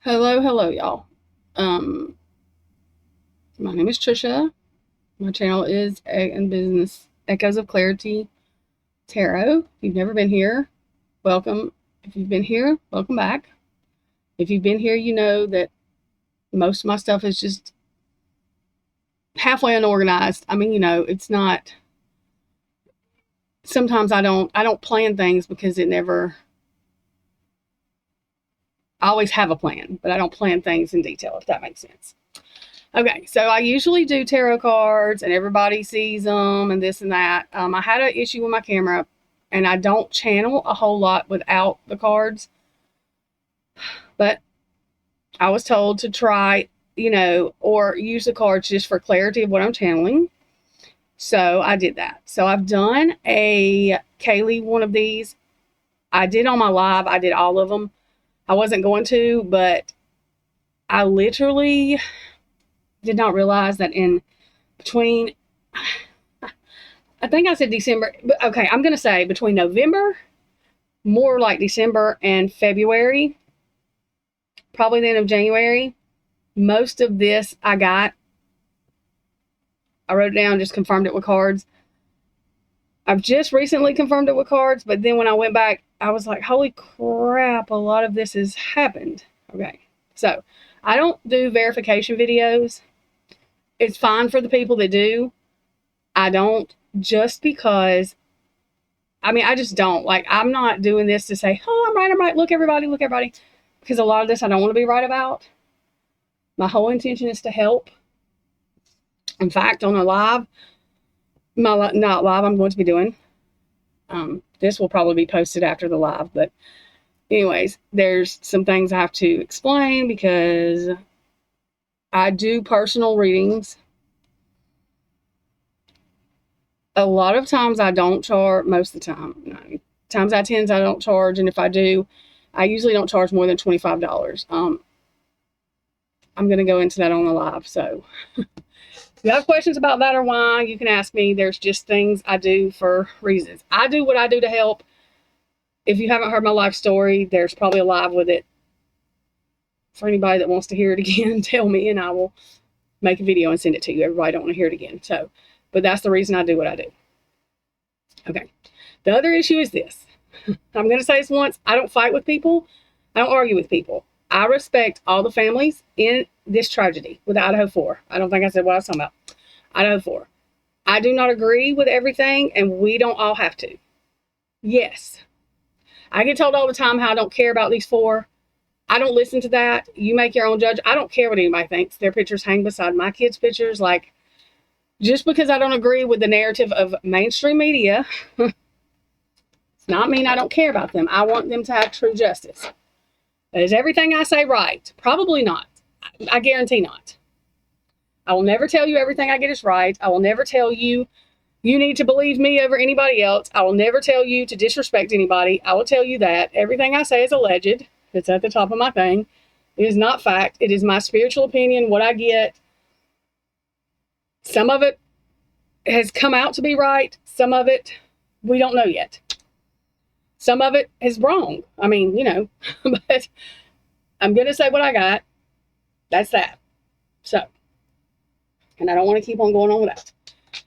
Hello, y'all. Um, my name is Trisha. My channel is Egg and Business Echoes of Clarity Tarot. If you've never been here, welcome. If you've been here, welcome back. If you've been here, you know that most of my stuff is just halfway unorganized. I mean, it's not. Sometimes I don't plan things because it never. I always have a plan, but I don't plan things in detail. If that makes sense. Okay, so I usually do tarot cards and everybody sees them and this and that. I had an issue with my camera and I don't channel a whole lot without the cards, but I was told to try, or use the cards just for clarity of what I'm channeling. So I did that. So I've done a Kaylee one of these. I did on my live, I did all of them. I wasn't going to, but I literally did not realize that in between, I think I said December, but okay, I'm going to say between November, more like December, and February, probably the end of January, most of this I got. I wrote it down, just confirmed it with cards. I've just recently confirmed it with cards, but then when I went back, I was like, holy crap, a lot of this has happened. Okay, so I don't do verification videos. It's fine for the people that do. I don't, just because, I just don't. Like, I'm not doing this to say, oh, I'm right. Look, everybody. Because a lot of this I don't want to be right about. My whole intention is to help. In fact, on a live, not live, I'm going to be doing. This will probably be posted after the live. But anyways, there's some things I have to explain because I do personal readings. A lot of times I don't charge, most of the time. 9 times out of 10 I don't charge, and if I do, I usually don't charge more than $25. I'm going to go into that on the live. So if you have questions about that or why, you can ask me. There's just things I do for reasons. I do what I do to help. If you haven't heard my life story, there's probably a live with it. For anybody that wants to hear it again, tell me and I will make a video and send it to you. Everybody don't want to hear it again. So, but that's the reason I do what I do. Okay. The other issue is this. I'm going to say this once. I don't fight with people. I don't argue with people. I respect all the families in this tragedy with Idaho 4. I don't think I said what I was talking about. Idaho 4. I do not agree with everything, and we don't all have to. Yes. I get told all the time how I don't care about these 4. I don't listen to that. You make your own judge. I don't care what anybody thinks. Their pictures hang beside my kids' pictures. Like, just because I don't agree with the narrative of mainstream media, it's not mean I don't care about them. I want them to have true justice. Is everything I say right? Probably not. I guarantee not. I will never tell you everything I get is right. I will never tell you you need to believe me over anybody else. I will never tell you to disrespect anybody. I will tell you that everything I say is alleged. It's at the top of my thing. It is not fact. It is my spiritual opinion, what I get. Some of it has come out to be right. Some of it we don't know yet. Some of it is wrong. But I'm going to say what I got. That's that. So, and I don't want to keep on going on with that.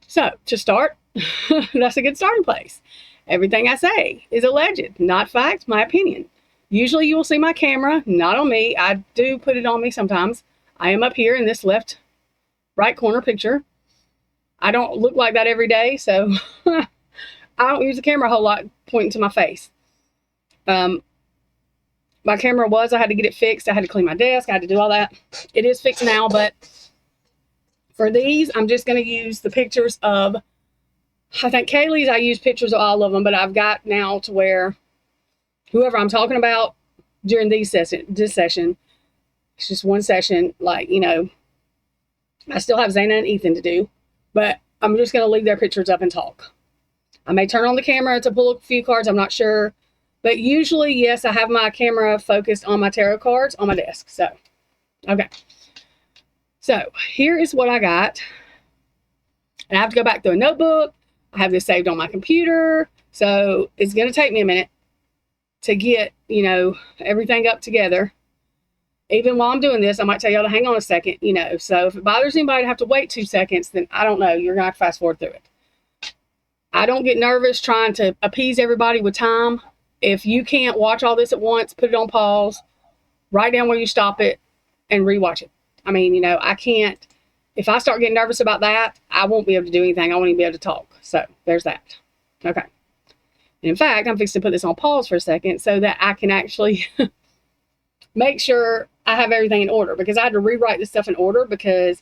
So, to start, that's a good starting place. Everything I say is alleged, not fact, my opinion. Usually you will see my camera, not on me. I do put it on me sometimes. I am up here in this left right corner picture. I don't look like that every day, so I don't use the camera a whole lot pointing to my face. My camera I had to get it fixed. I had to clean my desk. I had to do all that. It is fixed now, but for these, I'm just going to use the pictures of, I think Kaylee's, I use pictures of all of them, but I've got now to where whoever I'm talking about during this session, it's just one session, I still have Zana and Ethan to do, but I'm just going to leave their pictures up and talk. I may turn on the camera to pull a few cards. I'm not sure. But usually, yes, I have my camera focused on my tarot cards on my desk. So, okay. So, here is what I got. And I have to go back through a notebook. I have this saved on my computer. So, it's going to take me a minute to get, everything up together. Even while I'm doing this, I might tell y'all to hang on a second, you know. So if it bothers anybody to have to wait 2 seconds, then I don't know. You're going to have to fast forward through it. I don't get nervous trying to appease everybody with time. If you can't watch all this at once, put it on pause, write down where you stop it, and rewatch it. I mean, you know, I can't. If I start getting nervous about that, I won't be able to do anything. I won't even be able to talk. So there's that. Okay. In fact, I'm fixing to put this on pause for a second so that I can actually make sure I have everything in order, because I had to rewrite this stuff in order because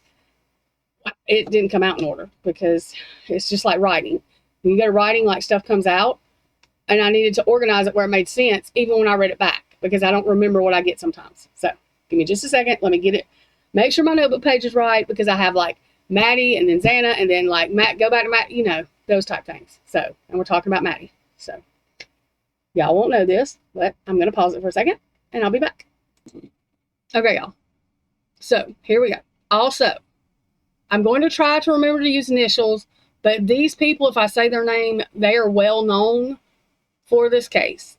it didn't come out in order, because it's just like writing. When you go to writing, like, stuff comes out, and I needed to organize it where it made sense even when I read it back, because I don't remember what I get sometimes. So give me just a second. Let me get it. Make sure my notebook page is right, because I have like Maddie and then Xana and then like Matt, go back to Matt, you know, those type things. So, and we're talking about Maddie. So y'all won't know this, but I'm going to pause it for a second and I'll be back. Okay, y'all. So here we go. Also, I'm going to try to remember to use initials, but these people, if I say their name, they are well known for this case.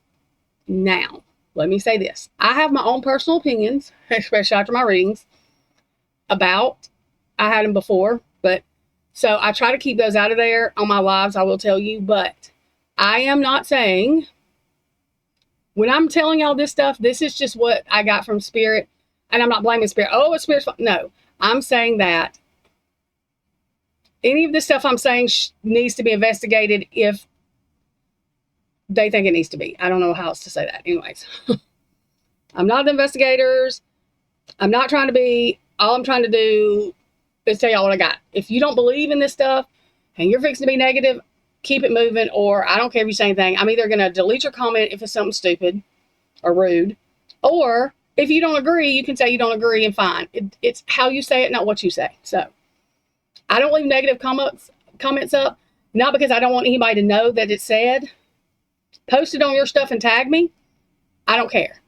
Now, let me say this. I have my own personal opinions, especially after my readings, about, I had them before, but so I try to keep those out of there on my lives, I will tell you, but I am not saying, when I'm telling y'all this stuff, this is just what I got from Spirit, and I'm not blaming Spirit. Oh, it's Spirit's fault. No, I'm saying that any of this stuff I'm saying needs to be investigated if they think it needs to be. I don't know how else to say that. Anyways, I'm not the investigators. I'm not trying to be. All I'm trying to do is tell y'all what I got. If you don't believe in this stuff and you're fixing to be negative, keep it moving, or I don't care if you say anything. I'm either going to delete your comment if it's something stupid or rude, or if you don't agree, you can say you don't agree and fine. It's how you say it, not what you say. So I don't leave negative comments up, not because I don't want anybody to know that it's said. Post it on your stuff and tag me. I don't care.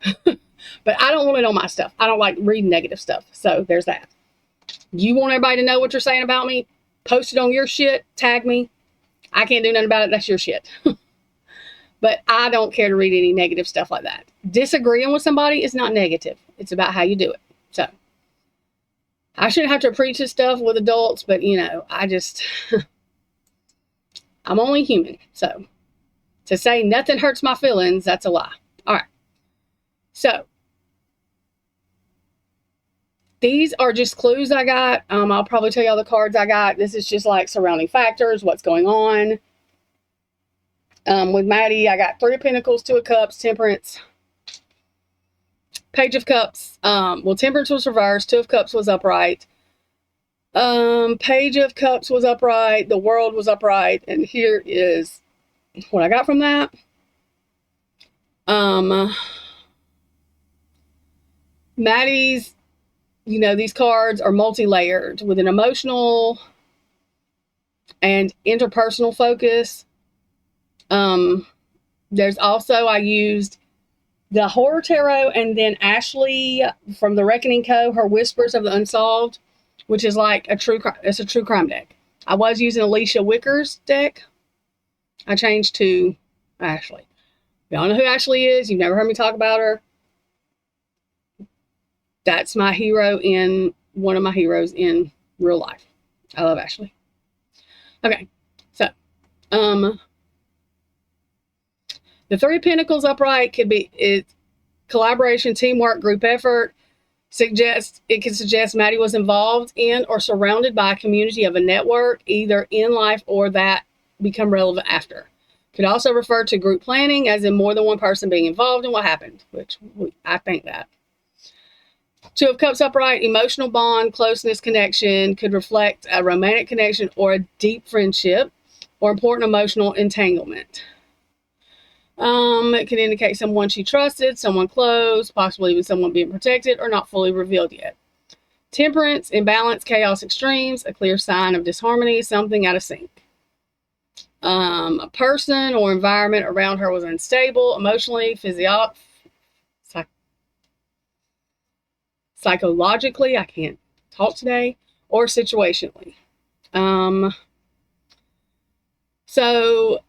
But I don't want it on my stuff. I don't like reading negative stuff. So there's that. You want everybody to know what you're saying about me? Post it on your shit. Tag me. I can't do nothing about it. That's your shit. But I don't care to read any negative stuff like that. Disagreeing with somebody is not negative. It's about how you do it. So I shouldn't have to preach this stuff with adults, but you know, I just, I'm only human. So to say nothing hurts my feelings, that's a lie. All right. So these are just clues I got. I'll probably tell y'all the cards I got. This is just like surrounding factors, what's going on. With Maddie, I got 3 of Pentacles, 2 of Cups, Temperance, Page of Cups. Well, Temperance was reversed, 2 of Cups was upright. Page of Cups was upright, the World was upright, and here is what I got from that. Maddie's, you know, these cards are multi-layered with an emotional and interpersonal focus. There's also, I used the Horror Tarot and then Ashley from the Reckoning Co., her Whispers of the Unsolved, which is like it's a true crime deck. I was using Alicia Wicker's deck. I changed to Ashley. Y'all know who Ashley is. You've never heard me talk about her. That's my hero one of my heroes in real life. I love Ashley. Okay, so the 3 of Pentacles upright could be collaboration, teamwork, group effort. It can suggest Maddie was involved in or surrounded by a community of a network, either in life or that become relevant after. Could also refer to group planning, as in more than one person being involved in what happened, which I think that. 2 of Cups upright, emotional bond, closeness, connection, could reflect a romantic connection or a deep friendship or important emotional entanglement. It can indicate someone she trusted, someone close, possibly even someone being protected or not fully revealed yet. Temperance, imbalance, chaos, extremes, a clear sign of disharmony, something out of sync. A person or environment around her was unstable, emotionally, psychologically, I can't talk today, or situationally. So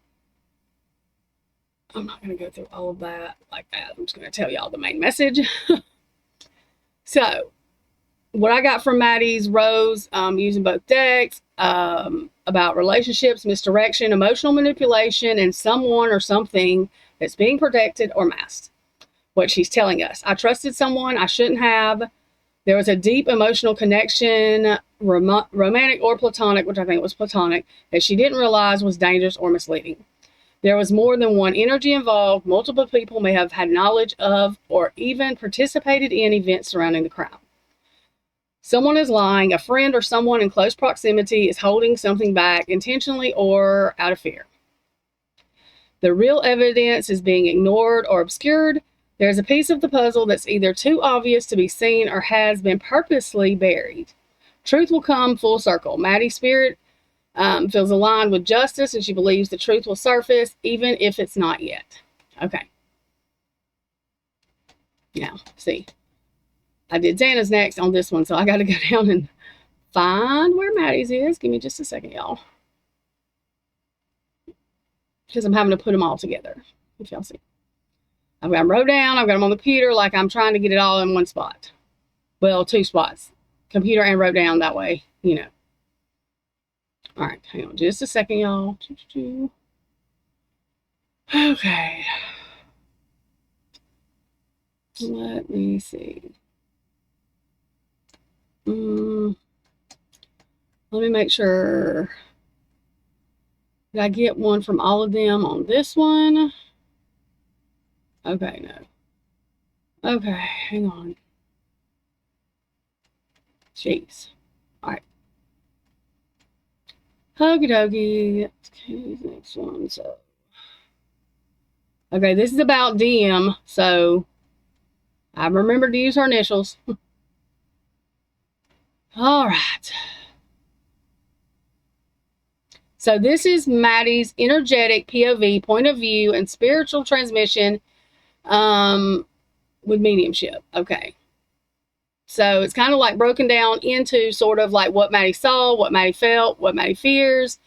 I'm not going to go through all of that like that. I'm just going to tell y'all the main message. So, what I got from Maddie's rose, using both decks, about relationships, misdirection, emotional manipulation, and someone or something that's being protected or masked. What she's telling us. I trusted someone I shouldn't have. There was a deep emotional connection, romantic or platonic, which I think was platonic, that she didn't realize was dangerous or misleading. There was more than one energy involved. Multiple people may have had knowledge of or even participated in events surrounding the crime. Someone is lying. A friend or someone in close proximity is holding something back intentionally or out of fear. The real evidence is being ignored or obscured. There's a piece of the puzzle that's either too obvious to be seen or has been purposely buried. Truth will come full circle. Maddie's spirit feels aligned with justice, and she believes the truth will surface, even if it's not yet. Okay. Now, see. I did Xana's next on this one, so I got to go down and find where Maddie's is. Give me just a second, y'all. Because I'm having to put them all together, if y'all see. I've got them wrote down. I've got them on the computer, like I'm trying to get it all in one spot. Well, 2 spots. Computer and wrote down, that way, you know. All right, hang on just a second, y'all. Okay. Let me see. Let me make sure. Did I get one from all of them on this one? Okay, no. Okay, hang on. Jeez. All right. Okie dokie. Okay, next one. So, okay, this is about DM. So, I remembered to use her initials. All right. So, this is Maddie's energetic POV, point of view, and spiritual transmission with mediumship. Okay. So it's kind of like broken down into sort of like what Maddie saw, what Maddie felt, what Maddie fears,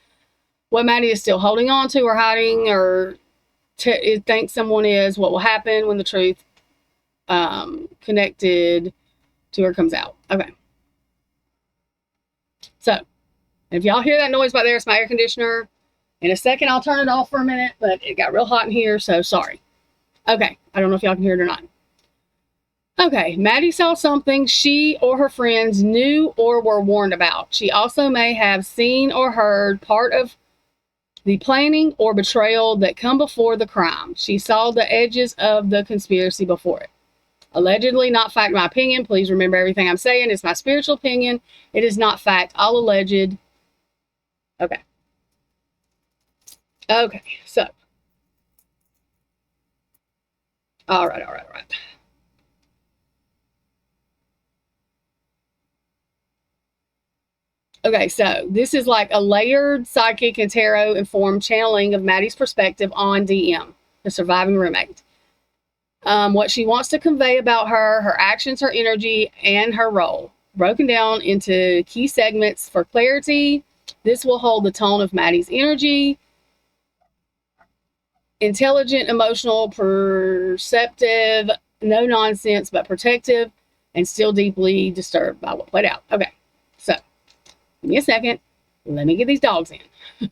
what Maddie is still holding on to or hiding or thinks someone is, what will happen when the truth connected to her comes out. Okay. So if y'all hear that noise back there, it's my air conditioner. In a second, I'll turn it off for a minute, but it got real hot in here, so sorry. Okay. I don't know if y'all can hear it or not. Okay, Maddie saw something she or her friends knew or were warned about. She also may have seen or heard part of the planning or betrayal that come before the crime. She saw the edges of the conspiracy before it. Allegedly, not fact, my opinion. Please remember everything I'm saying. It's my spiritual opinion. It is not fact. All alleged. Okay. Okay, so. All right. Okay, so this is like a layered psychic and tarot informed channeling of Maddie's perspective on DM, the surviving roommate. What she wants to convey about her, her actions, her energy, and her role. Broken down into key segments for clarity. This will hold the tone of Maddie's energy. Intelligent, emotional, perceptive, no nonsense, but protective, and still deeply disturbed by what played out. Okay, so. Give me a second. Let me get these dogs in.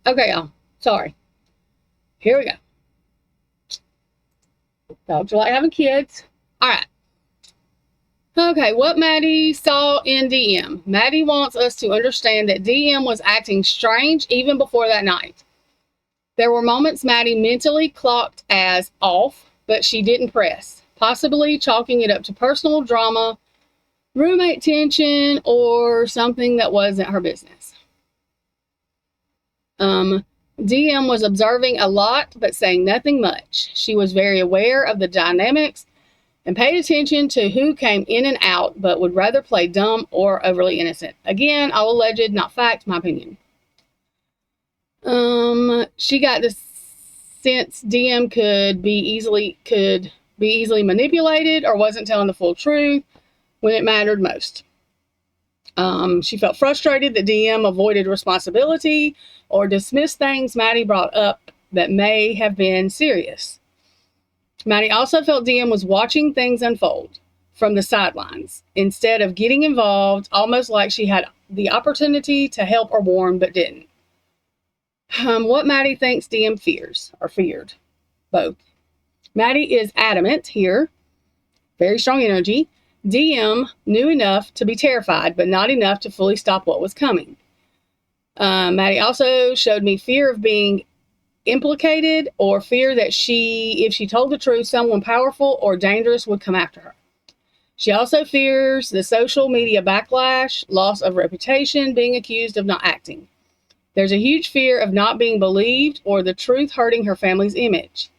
Okay, y'all. Sorry. Here we go. Dogs are like having kids. All right. Okay, what Maddie saw in DM. Maddie wants us to understand that DM was acting strange even before that night. There were moments Maddie mentally clocked as off, but she didn't press, possibly chalking it up to personal drama, roommate tension, or something that wasn't her business. DM was observing a lot, but saying nothing much. She was very aware of the dynamics and paid attention to who came in and out, but would rather play dumb or overly innocent. Again, all alleged, not fact, my opinion. She got the sense DM could be easily manipulated or wasn't telling the full truth when it mattered most. She felt frustrated that DM avoided responsibility or dismissed things Maddie brought up that may have been serious. Maddie also felt DM was watching things unfold, from the sidelines instead of getting involved, almost like she had the opportunity to help or warn but didn't. What Maddie thinks DM fears or feared. Both. Maddie is adamant here. Very strong energy. DM knew enough to be terrified, but not enough to fully stop what was coming. Maddie also showed me fear of being implicated or fear that if she told the truth, someone powerful or dangerous would come after her. She also fears the social media backlash, loss of reputation, being accused of not acting. There's a huge fear of not being believed or the truth hurting her family's image.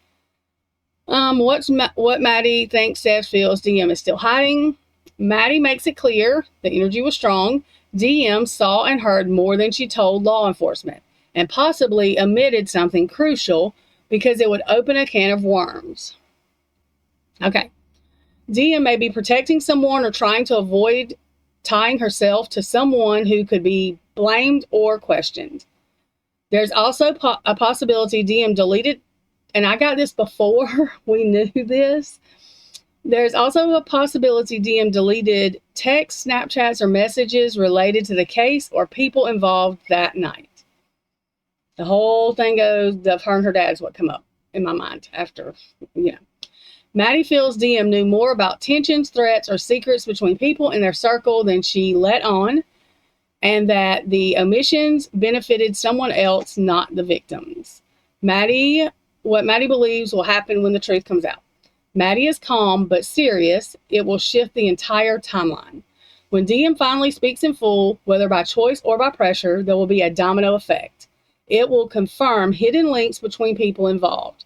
What Maddie thinks Steph feels DM is still hiding. Maddie makes it clear the energy was strong. DM saw and heard more than she told law enforcement and possibly omitted something crucial because it would open a can of worms. Okay. DM may be protecting someone or trying to avoid tying herself to someone who could be blamed or questioned. There's also a possibility DM deleted, and I got this before we knew this. There's also a possibility DM deleted texts, Snapchats, or messages related to the case or people involved that night. The whole thing goes, of her and her dad's what come up in my mind after, Maddie feels DM knew more about tensions, threats, or secrets between people in their circle than she let on, and that the omissions benefited someone else, not the victims. What Maddie believes will happen when the truth comes out. Maddie is calm but serious. It will shift the entire timeline. When DM finally speaks in full, whether by choice or by pressure, there will be a domino effect. It will confirm hidden links between people involved.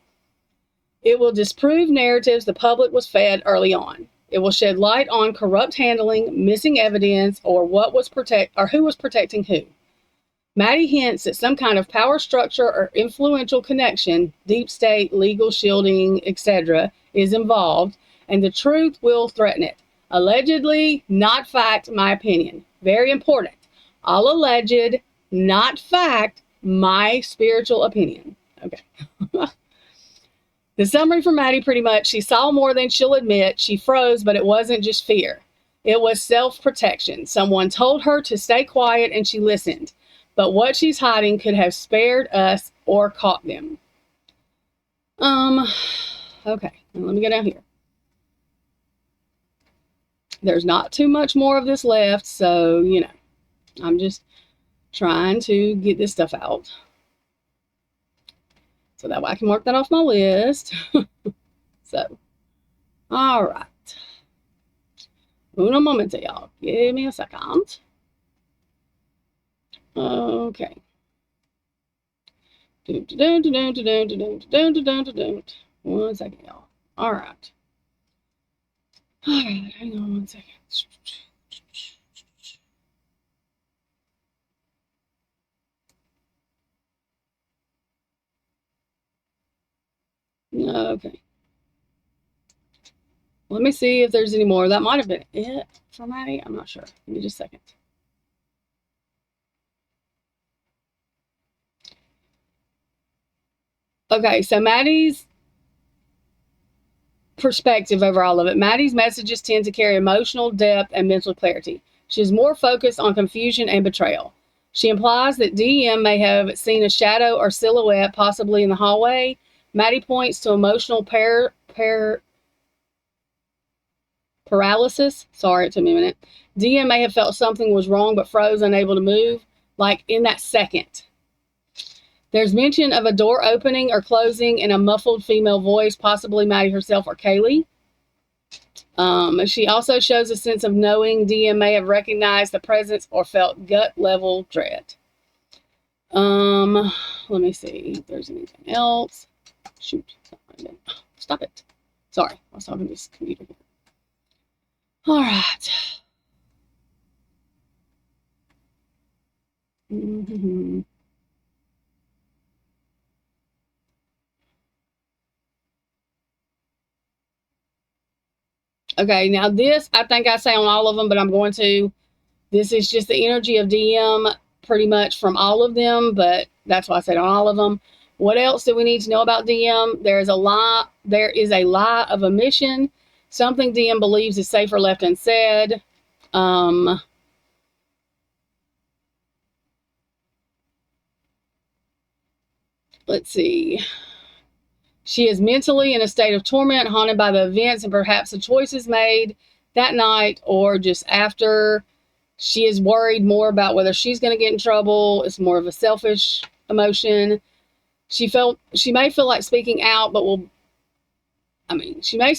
It will disprove narratives the public was fed early on. It will shed light on corrupt handling, missing evidence, or who was protecting who. Maddie hints that some kind of power structure or influential connection, deep state, legal shielding, etc., is involved, and the truth will threaten it. Allegedly, not fact, my opinion. Very important. All alleged, not fact, my spiritual opinion. Okay. The summary for Maddie, pretty much, she saw more than she'll admit. She froze, but it wasn't just fear. It was self-protection. Someone told her to stay quiet, and she listened. But what she's hiding could have spared us or caught them. Okay, let me get down here. There's not too much more of this left, so, I'm just trying to get this stuff out. So that way I can mark that off my list. So, all right. Uno momento, y'all. Give me a second. Okay. One second, y'all. All right. All right, hang on one second. Okay. Let me see if there's any more. That might have been it for Maddie. I'm not sure. Give me just a second. Okay, so Maddie's perspective over all of it. Maddie's messages tend to carry emotional depth and mental clarity. She's more focused on confusion and betrayal. She implies that DM may have seen a shadow or silhouette, possibly in the hallway. Maddie points to emotional paralysis. Sorry, it took me a minute. DM may have felt something was wrong but froze, unable to move, like in that second. There's mention of a door opening or closing in a muffled female voice, possibly Maddie herself or Kaylee. She also shows a sense of knowing. DM may have recognized the presence or felt gut-level dread. Let me see if there's anything else. Shoot. Stop it. Sorry, I was talking to this computer here. All right. Okay, now this, I think I say on all of them, but I'm going to. This is just the energy of DM pretty much from all of them, but that's why I said on all of them. What else do we need to know about DM? There is a lie of omission. Something DM believes is safer left unsaid. Let's see. She is mentally in a state of torment, haunted by the events and perhaps the choices made that night or just after. She is worried more about whether she's going to get in trouble. It's more of a selfish emotion. She may feel like speaking out, but she may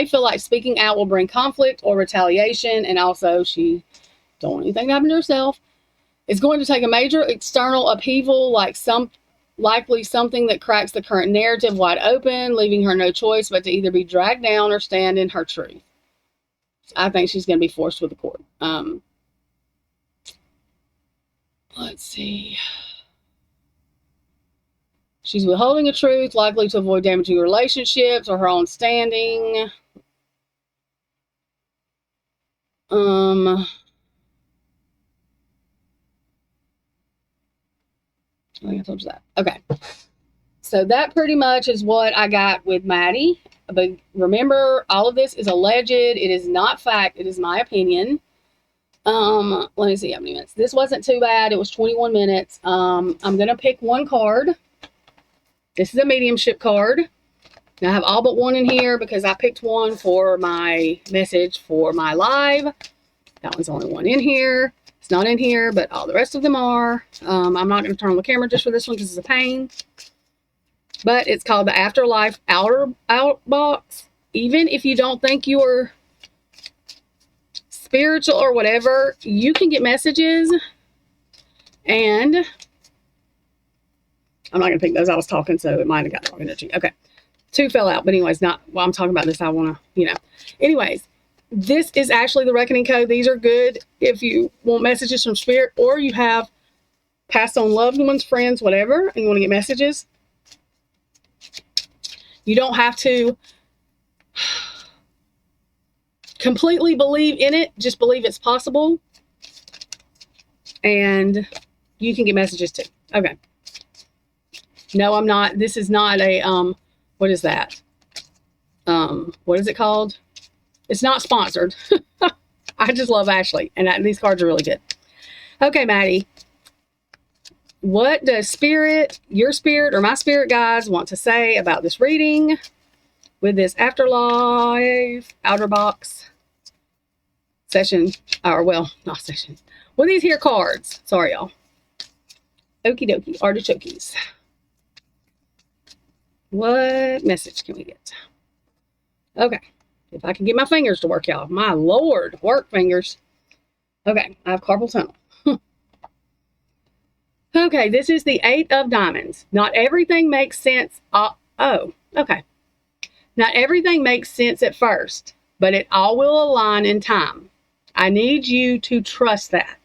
feel like speaking out will bring conflict or retaliation, and also she don't want anything to happen to herself. It's going to take a major external upheaval, likely something that cracks the current narrative wide open, leaving her no choice but to either be dragged down or stand in her truth. I think she's going to be forced with the court. Let's see. She's withholding a truth, likely to avoid damaging relationships or her own standing. I think I told you that. Okay. So that pretty much is what I got with Maddie. But remember, all of this is alleged. It is not fact. It is my opinion. Let me see how many minutes. This wasn't too bad. It was 21 minutes. I'm going to pick one card. This is a mediumship card. Now I have all but one in here because I picked one for my message for my live. That one's the only one in here. It's not in here, but all the rest of them are. I'm not going to turn on the camera just for this one because it's a pain. But it's called the Afterlife Outbox. Even if you don't think you're spiritual or whatever, you can get messages. And I'm not going to pick those. I was talking, so it might have got the wrong energy. Okay. 2 fell out. But anyways, not while I'm talking about this, I want to, Anyways, this is actually the reckoning code. These are good if you want messages from spirit or you have passed on loved ones, friends, whatever, and you want to get messages. You don't have to completely believe in it. Just believe it's possible. And you can get messages too. Okay. No, I'm not. This is not a, what is that? What is it called? It's not sponsored. I just love Ashley. And these cards are really good. Okay, Maddie. What does your spirit, or my spirit guides want to say about this reading with this afterlife outer box session, or well, not session, with these here cards? Sorry, y'all. Okie dokie, artichokes. What message can we get? Okay, if I can get my fingers to work, y'all. My Lord, work fingers. Okay, I have carpal tunnel. Okay, this is the 8 of Diamonds. Not everything makes sense. Okay. Not everything makes sense at first, but it all will align in time. I need you to trust that.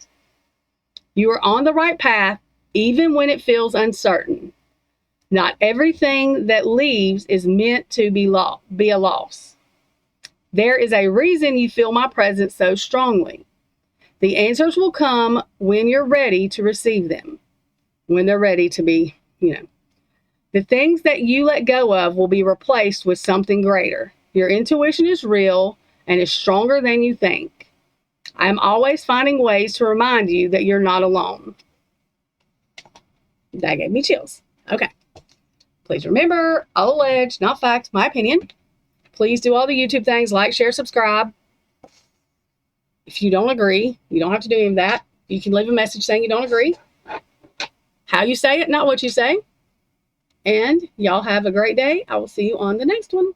You are on the right path, even when it feels uncertain. Not everything that leaves is meant to be a loss. There is a reason you feel my presence so strongly. The answers will come when you're ready to receive them. When they're ready to be, The things that you let go of will be replaced with something greater. Your intuition is real and is stronger than you think. I am always finding ways to remind you that you're not alone. That gave me chills. Okay. Please remember, all alleged, not fact, my opinion. Please do all the YouTube things, like, share, subscribe. If you don't agree, you don't have to do any of that. You can leave a message saying you don't agree. How you say it, not what you say. And y'all have a great day. I will see you on the next one.